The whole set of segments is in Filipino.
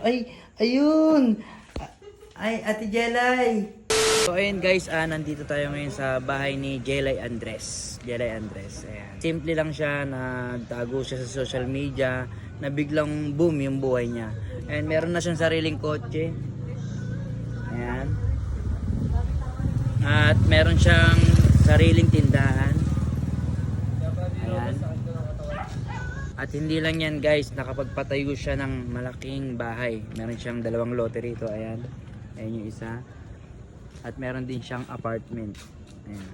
Ay, ayun! Ay, Ate Jelay! So ayun guys, nandito tayo ngayon sa bahay ni Jelay Andres. Jelay Andres, ayan. Simple lang siya, nagtago siya sa social media, na biglang boom yung buhay niya. And meron na siyang sariling kotse. Ayan. At meron siyang sariling tindahan. Ayan. At hindi lang yan guys, nakapagpatayo siya ng malaking bahay. Meron siyang 2 lote rito, ayan. Ayan yung isa. At meron din siyang apartment. Ayan.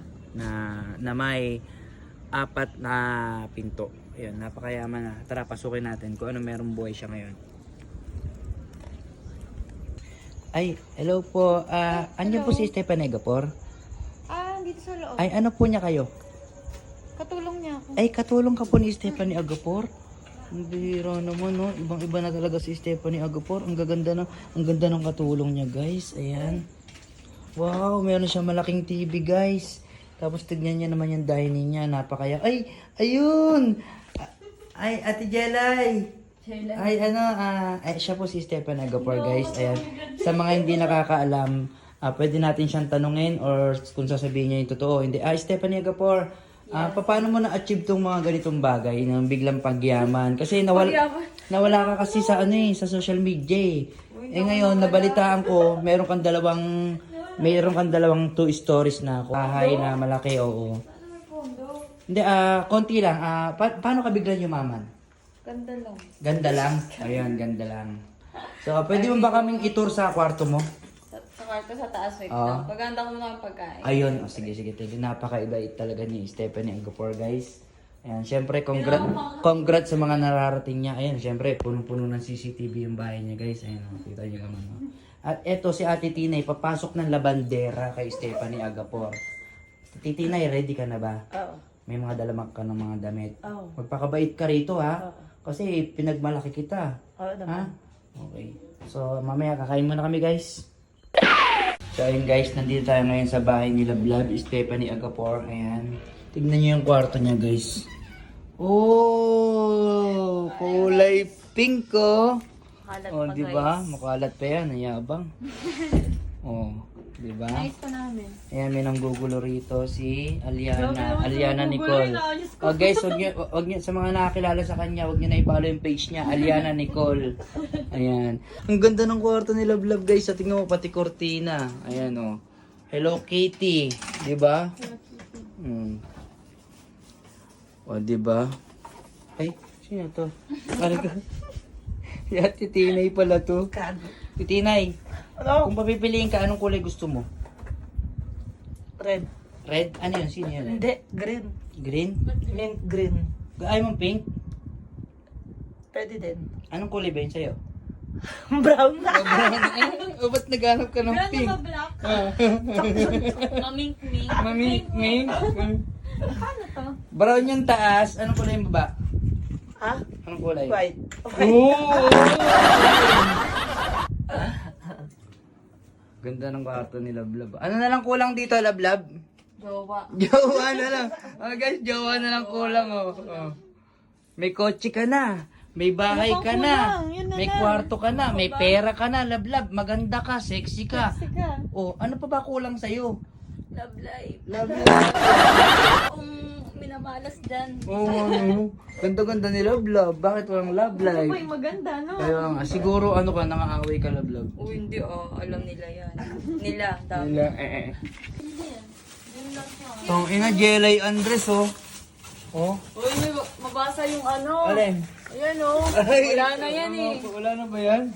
Na may 4 na pinto. Ayan, napakayaman na. Tara, pasukin natin kung ano meron buhay siya ngayon. Ay, hello po. Andiyan po si Stephanie Agapor? Dito sa loob. Ay, ano po niya kayo? Katulong niya ako. Ay, katulong ka po ni Stephanie Agapor? Ang bihira naman, no? Ibang-iba na talaga si Stephanie Agapor. Ang ganda ng katulong niya, guys. Ayan. Wow, meron siyang malaking TV, guys. Tapos tignan niya naman yung dining niya. Napakaya. Ay, ayun! Ay, Ate Jelay! Ay, ay, siya po si Stephanie Agapor, guys. Ayan. Sa mga hindi nakakaalam, pwede natin siyang tanungin or kung sasabihin niya yung totoo. Hindi. Stephanie Agapor, paano mo na-achieve tong mga ganitong bagay ng biglang pagyaman? Kasi nawala ka kasi sa sa social media. Ngayon, nabalitaan ko, meron kang dalawang 2 stories na ako. Bahay na malaki, oo. Hindi, konti lang. Paano ka biglang yumaman? Ganda lang. Ganda lang? Ayan, ganda lang. So, pwede mo ba kaming itur sa kwarto mo? Sa kwarto sa taas, wait Oo. lang. Paganda ko muna ang pagkain. Ayun, sige. Napaka-ibait talaga ni Stephanie Agapor, guys. Ayan, syempre, congrats sa mga nararating niya. Ayan, syempre, punong-puno ng CCTV yung bahay niya, guys. Ayan, kita niyo naman. No? At eto si Ate Tinay, papasok ng labandera kay Stephanie Agapor. Ate Tinay, ready ka na ba? Oo. May mga dalamak ka ng mga damit. Oo. Magpakabait ka rito, ha? Oo. Kasi pinagmalaki kita. Oo Ha? naman. Okay. So, mamaya kakain muna kami, guys. So, ayun guys, nandito tayo ngayon sa bahay nila Vlog, Stephanie Agapor. Ayan. Tignan nyo yung kwarto niya, guys. Oh! Kulay pink, oh! Kalat Oh, pa, di ba? guys. Makalat pa yan, ayabang. Oh, di ba? Nice pa namin. Ayan, may nanggugulo rito si Aliana Nicole. Oh, guys, wag nyo, sa mga nakakilala sa kanya, wag nyo na i-follow yung page niya, Aliana Nicole. Ayan. Ang ganda ng kwarto nila Vlog, guys. Sa tingnan mo, pati cortina. Ayan, oh. Hello Kitty. Di ba? O, di ba? Ay, sino to? Ano ka? Yan, Titinay pala to. Titinay, kung papipiliin ka, anong kulay gusto mo? Red. Red? Ano yun? Sino yun? Hindi, green. Green? Mint green. Ayaw mong pink? Pwede din. Anong kulay ba yun sa'yo? Brown. O, ba't naghanap ka ng pink? black? Mamink-mink. Mamink-mink? Paano to? Brown yung taas. Anong kulay yung baba? Ha? Anong kulay? White. Oo! Ganda ng kwarto ni Lablab. Ano na lang kulang dito, Lablab? Jowa. Jowa na lang. Guys, jowa na lang kulang, oh. May kotse ka na. May bahay ka na. May kwarto ka na. May pera ka na, Lablab. Maganda ka, sexy ka. Oh, ano pa ba kulang sa'yo? Love life. Love life. Kung minamalas dyan. Oo, ano. Ganda-ganda ni Lablab. Bakit walang love life? Uy, maganda, no? Kaya nga, siguro ano ka, nangaaway ka, Lablab. Uy, hindi, alam nila yan. Nila, dami. Nila, Tong ina, Jelay Andres, oh. Oh. Uy, may mabasa yung ano. Alin? Ayan, oh. Wala na yan, eh. Wala na ba yan?